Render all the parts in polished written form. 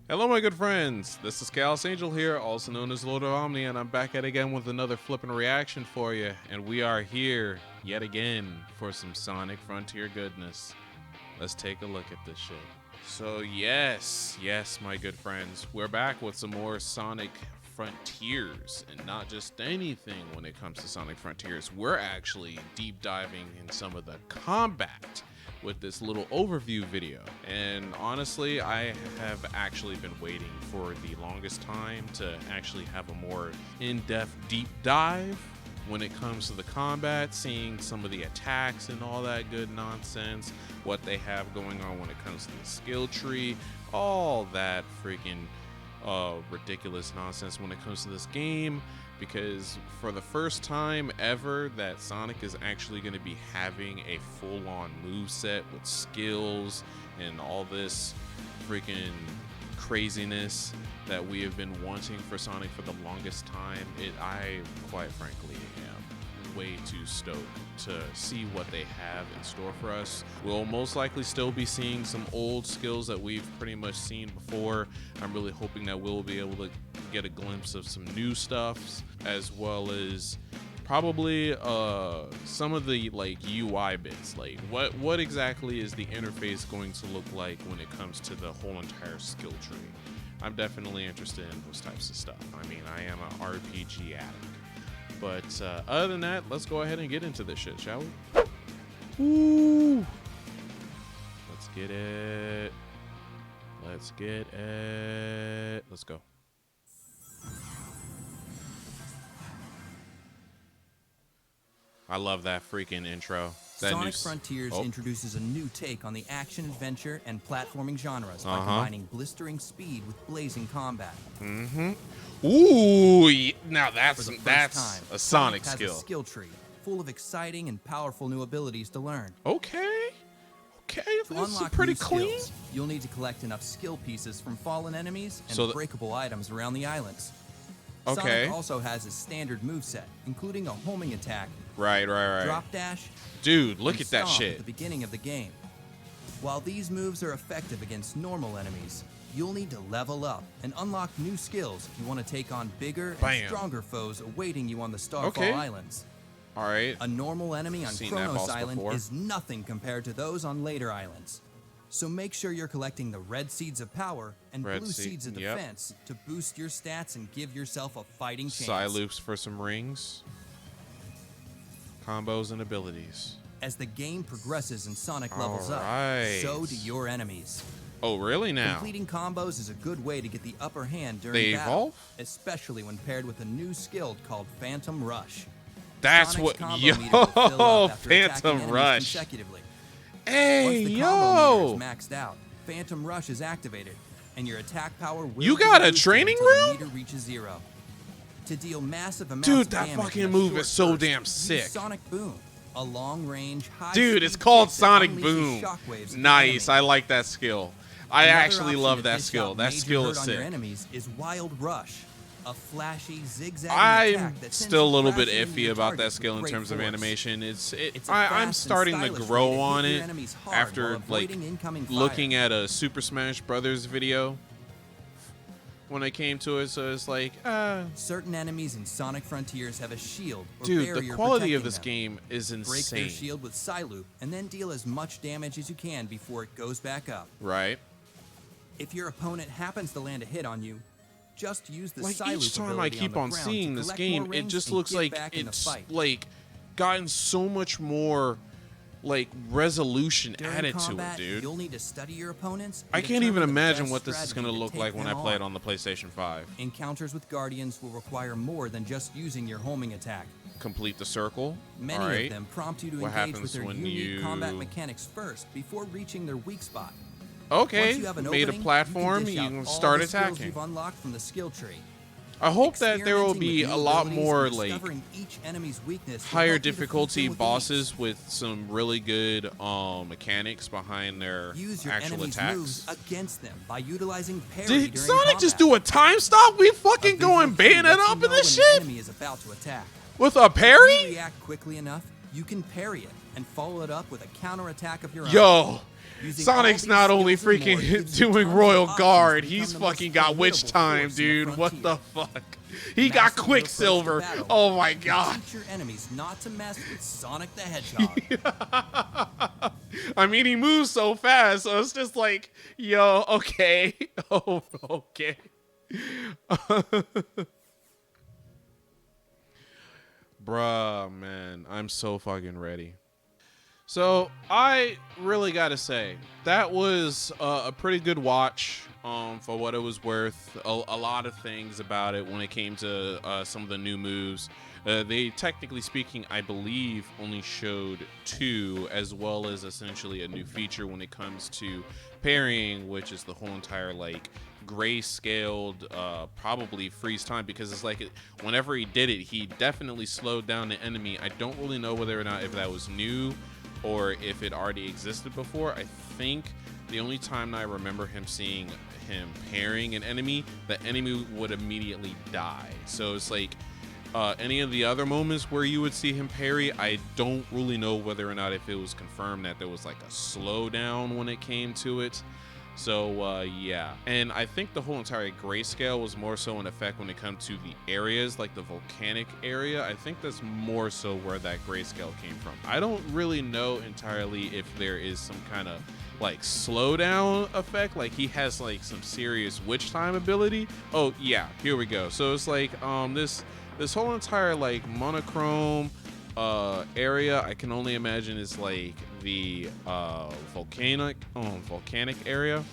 Hello, my good friends. This is Chaos Angel here, also known as Lord of Omni, and I'm back at it again with another flippin' reaction for you. And we are here yet again for some Sonic Frontier goodness. Let's take a look at this shit. So yes, my good friends, we're back with some more Sonic Frontiers, and not just anything when it comes to Sonic Frontiers. We're actually deep diving in some of the combat with this little overview video. And honestly, I have actually been waiting for the longest time to actually have a more in-depth deep dive when it comes to the combat, seeing some of the attacks and all that good nonsense, what they have going on when it comes to the skill tree, all that freaking ridiculous nonsense when it comes to this game. Because for the first time ever that Sonic is actually going to be having a full-on moveset with skills and all this freaking craziness that we have been wanting for Sonic for the longest time, I quite frankly am way too stoked to see what they have in store for us. We'll most likely still be seeing some old skills that we've pretty much seen before. I'm really hoping that we'll be able to get a glimpse of some new stuffs, as well as probably some of the like UI bits, like what exactly is the interface going to look like when it comes to the whole entire skill tree. I'm definitely interested in those types of stuff. I mean, I am an RPG addict. But other than that, let's go ahead and get into this shit, shall we? Ooh. Let's get it. Let's get it. Let's go. I love that freaking intro. That Sonic Frontiers introduces a new take on the action-adventure and platforming genres by combining blistering speed with blazing combat. Ooh, now that's a Sonic has skill. A skill tree full of exciting and powerful new abilities to learn. Okay, To that's unlock pretty new clean. skills, you'll need to collect enough skill pieces from fallen enemies and breakable items around the islands. Okay. Sonic also has a standard moveset, including a homing attack, Right. drop dash, Dude, look and at that stomp shit. at the beginning of the game. While these moves are effective against normal enemies, you'll need to level up and unlock new skills if you want to take on bigger and stronger foes awaiting you on the Starfall Islands. All right. A normal enemy on Seen that Kronos boss Island before. is nothing compared to those on later islands. So make sure you're collecting the red seeds of power and blue seeds of defense to boost your stats and give yourself a fighting chance. Psyloops for some rings. Combos and abilities. As the game progresses and Sonic levels up, so do your enemies. Oh, really now? Completing combos is a good way to get the upper hand during They battle, evolve? especially when paired with a new skill called Phantom Rush. That's Sonic's what. combo meter will fill up after attacking Phantom enemies Rush. consecutively. Hey, Once the combo meter yo. is maxed out, Phantom Rush is activated, and your attack power will You be got a boosted training until room? the meter reaches zero. To deal massive amounts Dude, of that damage fucking in a move short is so burst, damn use sick. Sonic Boom, a long-range, Dude, it's high-speed called kick that Sonic unleashes Boom. shockwaves at the Nice. enemy. I like that skill. I Another actually option love to that dish skill. out That major skill hurt is on your sick. enemies is Wild Rush, a flashy, zigzagging I'm attack that sends still a you little bit crashing into iffy your about that target skill with in great terms of force. animation. It's a I'm fast and starting to stylish grow way to on hit your it enemies hard after while like avoiding incoming fire. looking at a Super Smash Brothers video when I came to it. So it's like, Certain enemies in Sonic Frontiers have a shield or dude, barrier the quality of protecting this them. game is Break their insane. shield with Psyloop and then deal as much damage as you can before it goes back up. Right? If your opponent happens to land a hit on you, just use the Like Psyloop each time I ability keep on on the ground seeing to this collect more game, it rings just and looks get like back in the it's fight. like gotten so much more like resolution During added combat, to it, dude. You'll need to study your opponents. I and can't even determine the imagine best what this is going to strategy look take like when I them play it on the PlayStation 5. Encounters with Guardians will require more than just using your homing attack. Complete the circle. Many All right. of them prompt you to What engage happens with their when unique you- combat mechanics first before reaching their weak spot. Okay, Once you have an made opening, a platform, you you can, can dish out start all the skills attacking. you've unlocked from the skill tree. I hope that there will be Experimenting a with lot new more abilities and like discovering each enemy's weakness will higher help you defeat difficulty them with bosses with some really good mechanics behind their ease. Use your actual enemy's attacks. moves against them by utilizing parry Did during Sonic combat. just do a time stop? We A fucking visual going cue bayonet lets you up in know this when an shit enemy is about to attack. with a If you parry? react quickly enough, you can parry it and follow it up with a counterattack of your own. Yo, Sonic's not only freaking doing Royal Guard, he's fucking got Witch Time, dude. What the fuck? He got Quicksilver. Oh my god. Teach your enemies not to mess with Sonic the Hedgehog. I mean, he moves so fast, so it's just like, yo, okay. Oh, okay. Bruh, man, I'm so fucking ready. So I really gotta say that was a pretty good watch for what it was worth. A lot of things about it when it came to some of the new moves. They, technically speaking, I believe only showed 2, as well as essentially a new feature when it comes to parrying, which is the whole entire like grayscaled probably freeze time, because it's like whenever he did it, he definitely slowed down the enemy. I don't really know whether or not if that was new or if it already existed before. I think the only time I remember him seeing him parrying an enemy, the enemy would immediately die. So it's like any of the other moments where you would see him parry, I don't really know whether or not if it was confirmed that there was like a slowdown when it came to it. So yeah, and I think the whole entire grayscale was more so in effect when it comes to the areas, like the volcanic area. I think that's more so where that grayscale came from. I don't really know entirely if there is some kind of like slowdown effect, like he has like some serious witch time ability. Oh yeah, here we go. So it's like this whole entire like monochrome area, I can only imagine is like the volcanic area.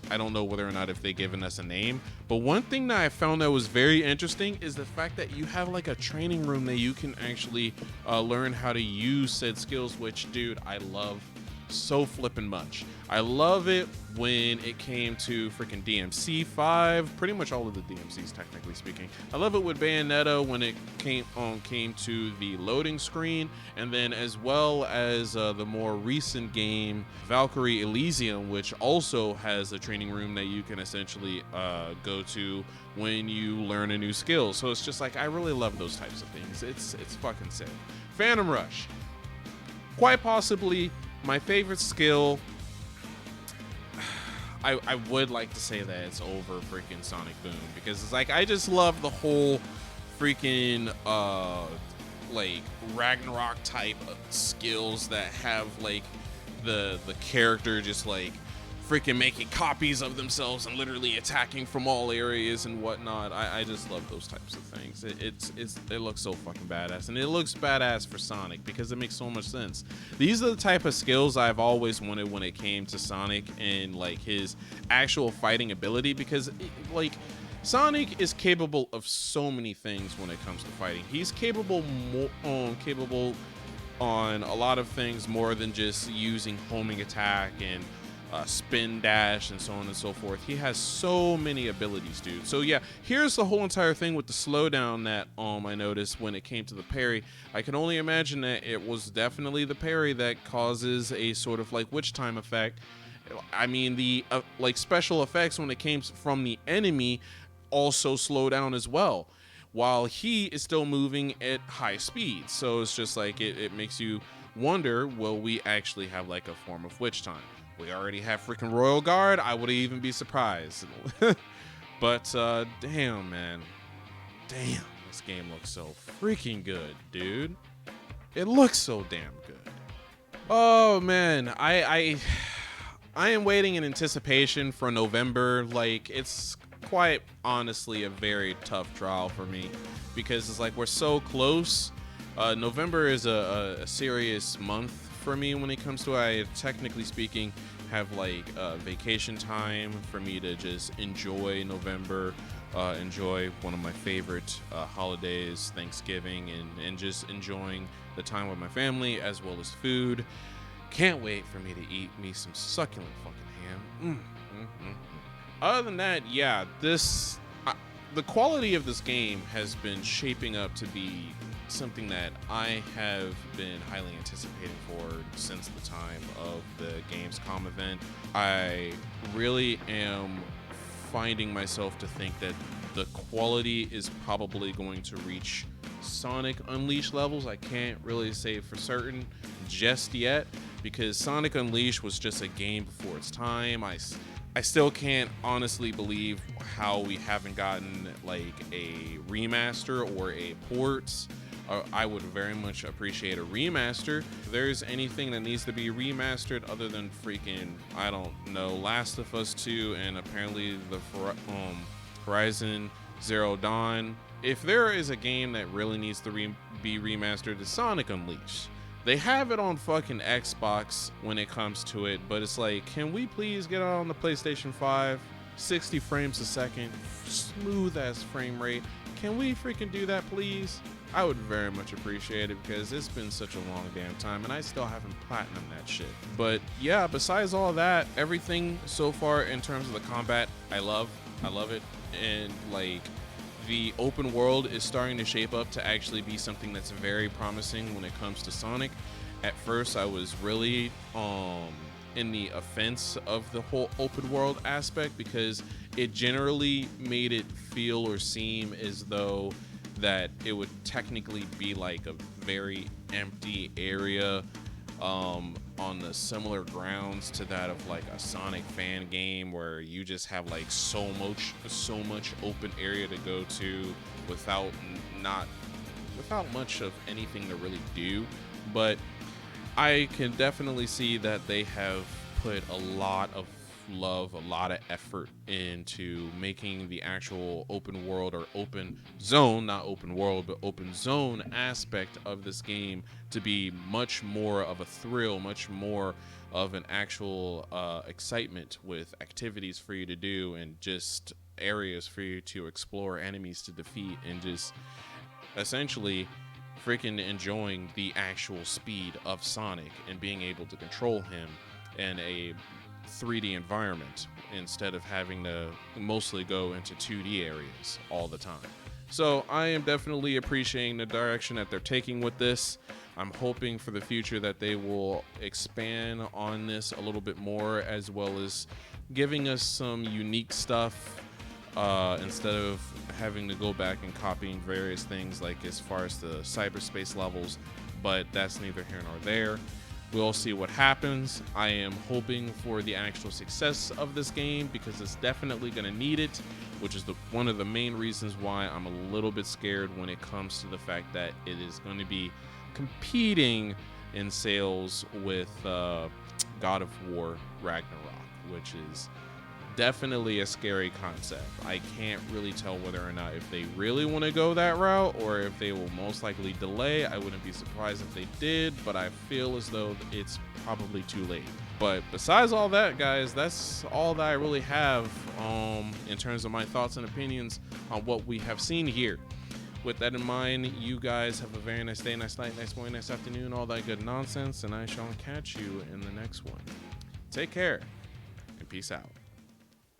I don't know whether or not if they've given us a name, but one thing that I found that was very interesting is the fact that you have like a training room that you can actually learn how to use said skills, which, dude, I love so flippin' much. I love it when it came to freaking DMC 5, pretty much all of the DMCs technically speaking. I love it with Bayonetta when it came to the loading screen, and then as well as the more recent game Valkyrie Elysium, which also has a training room that you can essentially go to when you learn a new skill. So it's just like, I really love those types of things. It's fucking sick. Phantom Rush, quite possibly my favorite skill. I would like to say that it's over freaking Sonic Boom, because it's like, I just love the whole freaking like Ragnarok type of skills that have like the character just like freaking making copies of themselves and literally attacking from all areas and whatnot. I just love those types of things. It looks so fucking badass, and it looks badass for Sonic because it makes so much sense. These are the type of skills I've always wanted when it came to Sonic and like his actual fighting ability, because like Sonic is capable of so many things when it comes to fighting. He's capable on a lot of things more than just using homing attack and spin dash and so on and so forth. He has so many abilities, dude. So yeah, here's the whole entire thing with the slowdown that I noticed when it came to the parry. I can only imagine that it was definitely the parry that causes a sort of like witch time effect. I mean, the like special effects when it came from the enemy also slow down as well, while he is still moving at high speed. So it's just like it makes you wonder, will we actually have like a form of witch time? We already have freaking Royal Guard. I wouldn't even be surprised. But damn, man, damn, this game looks so freaking good, dude. It looks so damn good. Oh man, I am waiting in anticipation for November. Like, it's quite honestly a very tough trial for me, because it's like we're so close. November is a serious month for me when it comes to, I technically speaking have like vacation time for me to just enjoy November, enjoy one of my favorite holidays, Thanksgiving, and just enjoying the time with my family as well as food. Can't wait for me to eat me some succulent fucking ham. Other than that, yeah, the quality of this game has been shaping up to be something that I have been highly anticipating for since the time of the Gamescom event. I really am finding myself to think that the quality is probably going to reach Sonic Unleashed levels. I can't really say for certain just yet, because Sonic Unleashed was just a game before its time. I still can't honestly believe how we haven't gotten like a remaster or a port. I would very much appreciate a remaster. If there's anything that needs to be remastered other than freaking, I don't know, Last of Us 2 and apparently the Horizon Zero Dawn, if there is a game that really needs to be remastered, it's Sonic Unleashed. They have it on fucking Xbox when it comes to it, but it's like, can we please get it on the PlayStation 5? 60 frames a second, smooth ass frame rate. Can we freaking do that, please? I would very much appreciate it because it's been such a long damn time and I still haven't platinumed that shit. But yeah, besides all that, everything so far in terms of the combat, I love it. And like, the open world is starting to shape up to actually be something that's very promising when it comes to Sonic. At first, I was really in the offense of the whole open world aspect because it generally made it feel or seem as though that it would technically be like a very empty area on the similar grounds to that of like a Sonic fan game where you just have like so much open area to go to without much of anything to really do. But I can definitely see that they have put a lot of love, a lot of effort into making the actual open world or open zone, not open world, but open zone aspect of this game to be much more of a thrill, much more of an actual excitement with activities for you to do and just areas for you to explore, enemies to defeat, and just essentially freaking enjoying the actual speed of Sonic and being able to control him in a 3D environment instead of having to mostly go into 2D areas all the time. So I am definitely appreciating the direction that they're taking with this. I'm hoping for the future that they will expand on this a little bit more, as well as giving us some unique stuff instead of having to go back and copying various things like as far as the cyberspace levels, but that's neither here nor there. We'll see what happens. I am hoping for the actual success of this game because it's definitely going to need it, which is one of the main reasons why I'm a little bit scared when it comes to the fact that it is going to be competing in sales with God of War Ragnarok, which is definitely a scary concept. I can't really tell whether or not if they really want to go that route or if they will most likely delay. I wouldn't be surprised if they did, but I feel as though it's probably too late. But besides all that, guys, that's all that I really have in terms of my thoughts and opinions on what we have seen here. With that in mind, you guys have a very nice day, nice night, nice morning, nice afternoon, all that good nonsense, and I shall catch you in the next one. Take care and peace out.